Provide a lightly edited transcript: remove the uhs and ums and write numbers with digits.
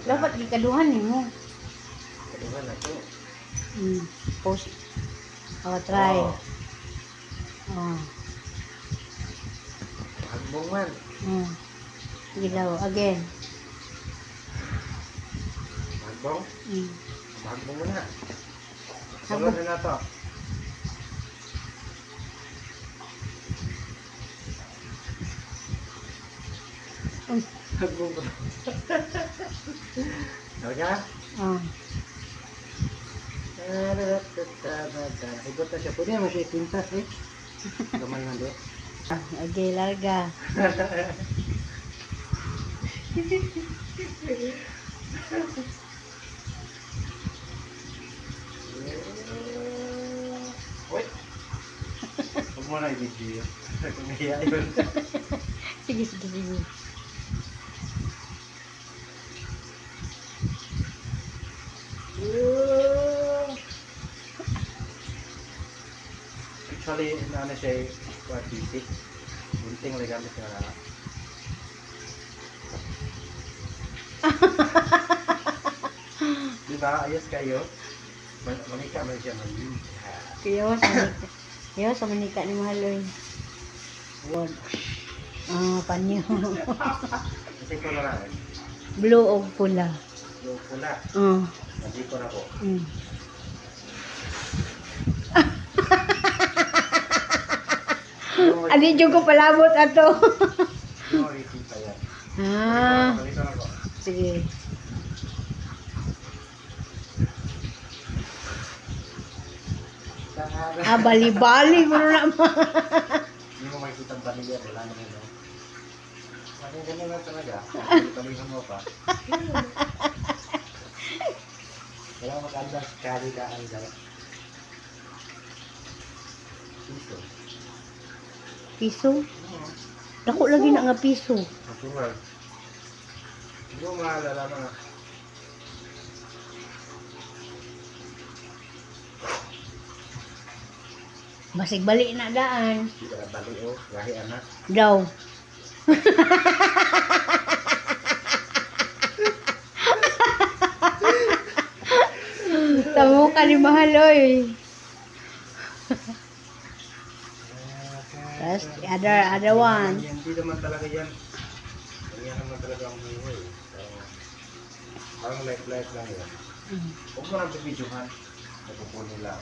Dapat gikaduhan nimo. Kaduhan na to. Post. Try. Oh. Oh. Hagbong man. Gilaw again. Hagbong? Hagbong mo na. Hagbong. Sunod na to. Hagbong ko. Okay? Igot na siya. Pwede naman siya ikwintas eh. Gamay na doon. Okay, larga. Uy! Huwag mo na i-video. Kumihiya yun. Sige, sige, sige. Actually, ano siya busy. Bunting lang gamit nga na. Diba? Ayos kayo. Manika man siya mali. Kaya sa manika ni Mahaloy. Panyo. Kasi ko na lang. Blue o pula. Yung pula. Hindi ko na po. Adi dyan ko palabot ato. Yung original pa yan. Dito na po. Sige. Bali-bali mo na naman. Hindi mo makikita ang panigya. Wala naman no. Parang ganyan lang talaga. Palihan mo pa. Kaya mag-andas kalidaan daw. Piso. Piso? Dako lagi na nga piso. Natural. Hindi mo maalala na. Basig bali na daan. Hindi ka bali o. Gahi anak. Daw. Tamo ka ni Mahaloy. That's the other one. Hindi naman talaga yan. Yan naman talaga ang buhay. Parang life lang yan. Huwag mo lang bibidyohan. Napupunin lang.